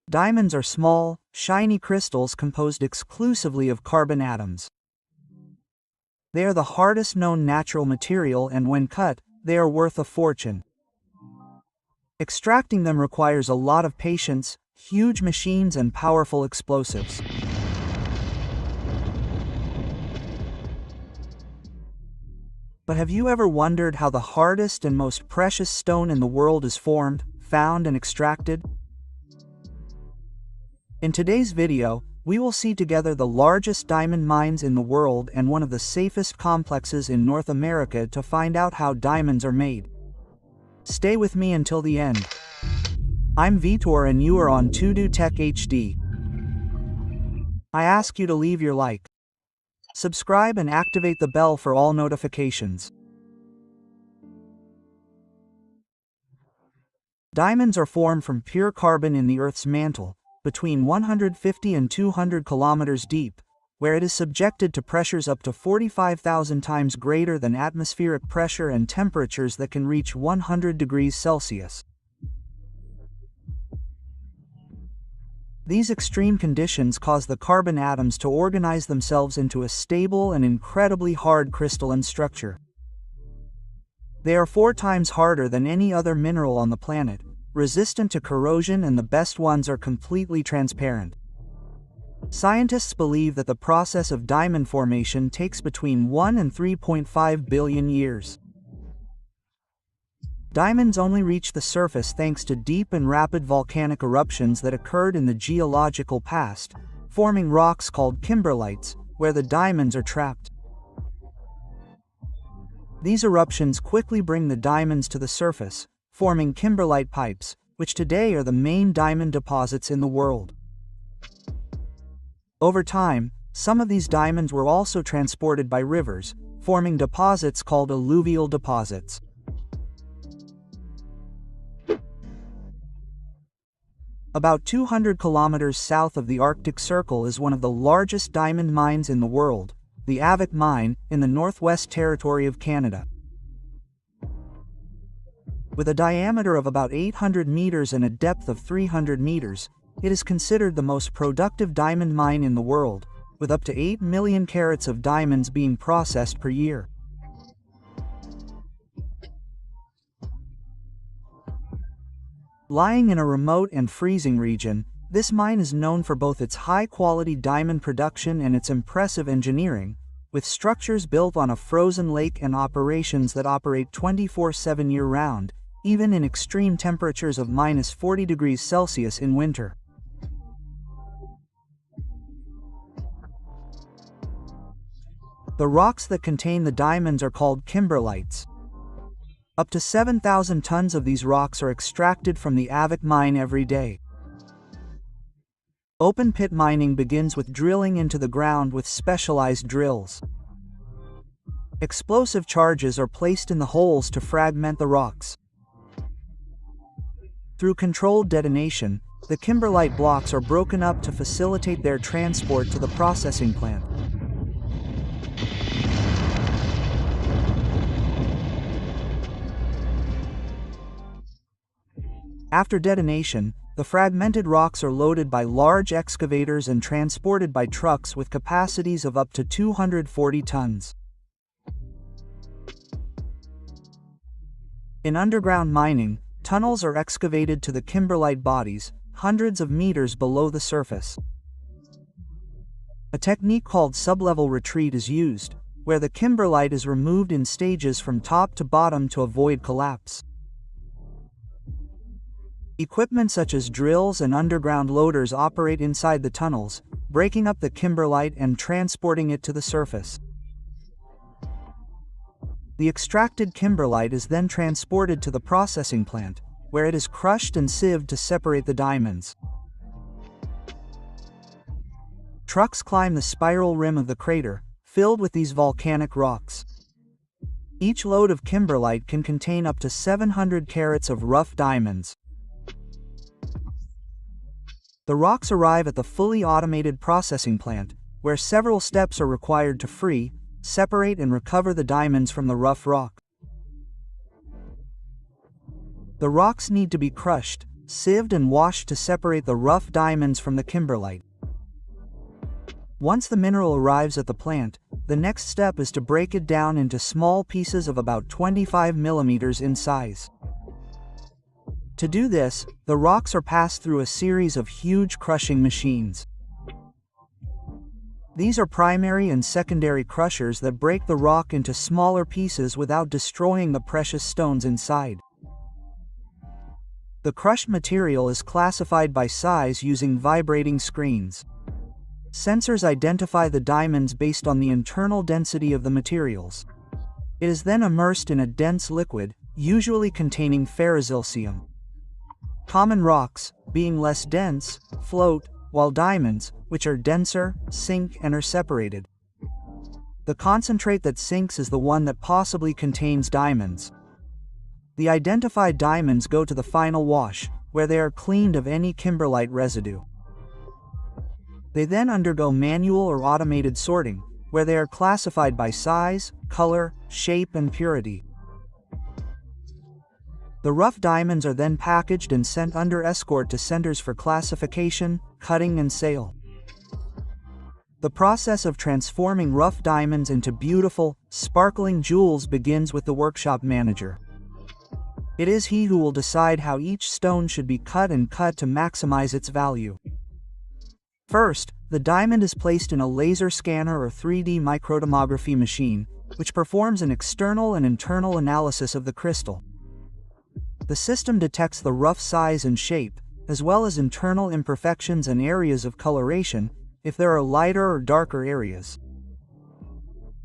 Diamonds are small, shiny crystals composed exclusively of carbon atoms. They are the hardest known natural material, and when cut, they are worth a fortune. Extracting them requires a lot of patience, huge machines, and powerful explosives. But have you ever wondered how the hardest and most precious stone in the world is formed, found, and extracted? In today's video, we will see together the largest diamond mines in the world and one of the safest complexes in North America to find out how diamonds are made. Stay with me until the end. I'm Vitor and you are on To-Do Tech HD. I ask you to leave your like, subscribe, and activate the bell for all notifications. Diamonds are formed from pure carbon in the Earth's mantle, between 150 and 200 kilometers deep, where it is subjected to pressures up to 45,000 times greater than atmospheric pressure and temperatures that can reach 100 degrees Celsius. These extreme conditions cause the carbon atoms to organize themselves into a stable and incredibly hard crystalline structure. They are 4 times harder than any other mineral on the planet, resistant to corrosion, and the best ones are completely transparent. Scientists believe that the process of diamond formation takes between 1 and 3.5 billion years. Diamonds only reach the surface thanks to deep and rapid volcanic eruptions that occurred in the geological past, forming rocks called kimberlites, where the diamonds are trapped. These eruptions quickly bring the diamonds to the surface, forming kimberlite pipes, which today are the main diamond deposits in the world. Over time, some of these diamonds were also transported by rivers, forming deposits called alluvial deposits. About 200 kilometers south of the Arctic Circle is one of the largest diamond mines in the world, the Avoc Mine, in the Northwest Territory of Canada. With a diameter of about 800 meters and a depth of 300 meters, it is considered the most productive diamond mine in the world, with up to 8 million carats of diamonds being processed per year. Lying in a remote and freezing region, this mine is known for both its high-quality diamond production and its impressive engineering, with structures built on a frozen lake and operations that operate 24/7 year-round, even in extreme temperatures of -40 degrees Celsius in winter. The rocks that contain the diamonds are called kimberlites. Up to 7,000 tons of these rocks are extracted from the Avoc Mine every day. Open pit mining begins with drilling into the ground with specialized drills. Explosive charges are placed in the holes to fragment the rocks. Through controlled detonation, the kimberlite blocks are broken up to facilitate their transport to the processing plant. After detonation, the fragmented rocks are loaded by large excavators and transported by trucks with capacities of up to 240 tons. In underground mining, tunnels are excavated to the kimberlite bodies, hundreds of meters below the surface. A technique called sublevel retreat is used, where the kimberlite is removed in stages from top to bottom to avoid collapse. Equipment such as drills and underground loaders operate inside the tunnels, breaking up the kimberlite and transporting it to the surface. The extracted kimberlite is then transported to the processing plant, where it is crushed and sieved to separate the diamonds. Trucks climb the spiral rim of the crater, filled with these volcanic rocks. Each load of kimberlite can contain up to 700 carats of rough diamonds. The rocks arrive at the fully automated processing plant, where several steps are required to free, separate, and recover the diamonds from the rough rock. The rocks need to be crushed, sieved and washed to separate the rough diamonds from the kimberlite. Once the mineral arrives at the plant, the next step is to break it down into small pieces of about 25 millimeters in size. To do this, the rocks are passed through a series of huge crushing machines. These are primary and secondary crushers that break the rock into smaller pieces without destroying the precious stones inside. The crushed material is classified by size using vibrating screens. Sensors identify the diamonds based on the internal density of the materials. It is then immersed in a dense liquid, usually containing ferrosilicium. Common rocks, being less dense, float, while diamonds, which are denser, sink and are separated. The concentrate that sinks is the one that possibly contains diamonds. The identified diamonds go to the final wash, where they are cleaned of any kimberlite residue. They then undergo manual or automated sorting, where they are classified by size, color, shape, and purity. The rough diamonds are then packaged and sent under escort to centers for classification, cutting, and sale. The process of transforming rough diamonds into beautiful, sparkling jewels begins with the workshop manager. It is he who will decide how each stone should be cut to maximize its value. First, the diamond is placed in a laser scanner or 3D microtomography machine, which performs an external and internal analysis of the crystal. The system detects the rough size and shape, as well as internal imperfections and areas of coloration, if there are lighter or darker areas.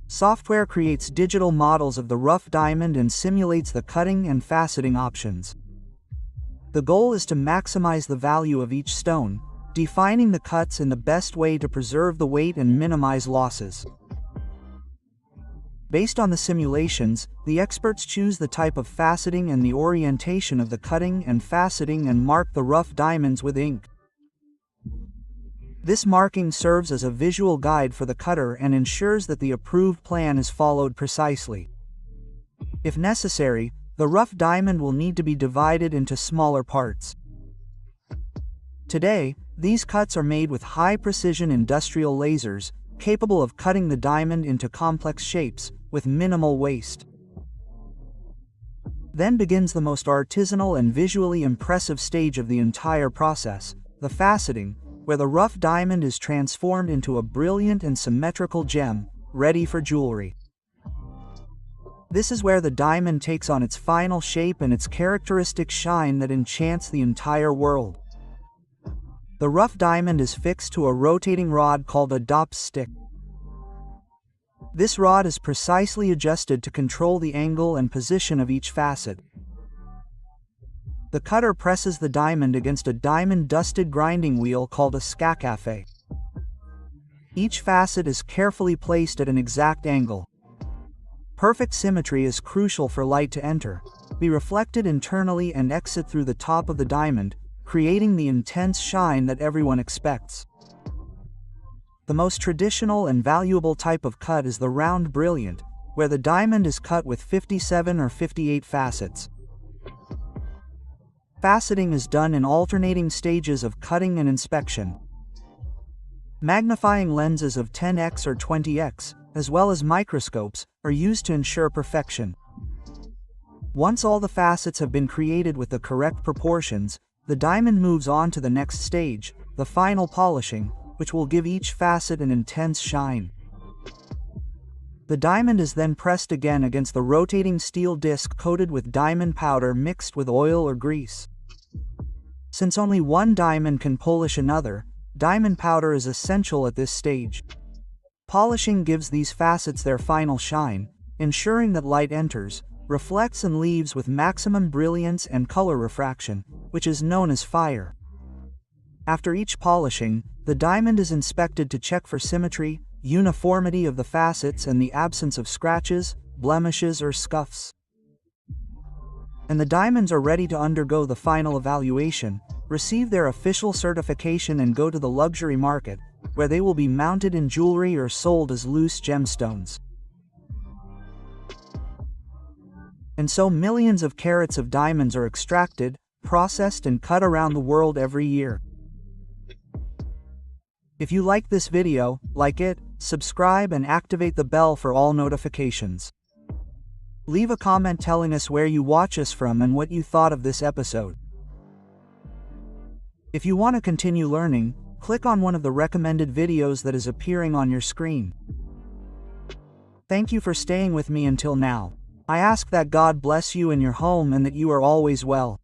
Software creates digital models of the rough diamond and simulates the cutting and faceting options. The goal is to maximize the value of each stone, defining the cuts in the best way to preserve the weight and minimize losses. Based on the simulations, the experts choose the type of faceting and the orientation of the cutting and faceting and mark the rough diamonds with ink. This marking serves as a visual guide for the cutter and ensures that the approved plan is followed precisely. If necessary, the rough diamond will need to be divided into smaller parts. Today, these cuts are made with high-precision industrial lasers, capable of cutting the diamond into complex shapes, with minimal waste. Then begins the most artisanal and visually impressive stage of the entire process, the faceting, where the rough diamond is transformed into a brilliant and symmetrical gem, ready for jewelry. This is where the diamond takes on its final shape and its characteristic shine that enchants the entire world. The rough diamond is fixed to a rotating rod called a DOPS stick. This rod is precisely adjusted to control the angle and position of each facet. The cutter presses the diamond against a diamond-dusted grinding wheel called a scacafe. Each facet is carefully placed at an exact angle. Perfect symmetry is crucial for light to enter, be reflected internally and exit through the top of the diamond, creating the intense shine that everyone expects. The most traditional and valuable type of cut is the round brilliant, where the diamond is cut with 57 or 58 facets. Faceting is done in alternating stages of cutting and inspection. Magnifying lenses of 10x or 20x, as well as microscopes, are used to ensure perfection. Once all the facets have been created with the correct proportions, the diamond moves on to the next stage, the final polishing, which will give each facet an intense shine. The diamond is then pressed again against the rotating steel disc coated with diamond powder mixed with oil or grease. Since only one diamond can polish another, diamond powder is essential at this stage. Polishing gives these facets their final shine, ensuring that light enters, reflects and leaves with maximum brilliance and color refraction, which is known as fire. After each polishing, the diamond is inspected to check for symmetry, uniformity of the facets and the absence of scratches, blemishes or scuffs. And the diamonds are ready to undergo the final evaluation, receive their official certification and go to the luxury market, where they will be mounted in jewelry or sold as loose gemstones. And so millions of carats of diamonds are extracted, processed and cut around the world every year. If you like this video, like it, subscribe and activate the bell for all notifications. Leave a comment telling us where you watch us from and what you thought of this episode. If you want to continue learning, click on one of the recommended videos that is appearing on your screen. Thank you for staying with me until now. I ask that God bless you in your home and that you are always well.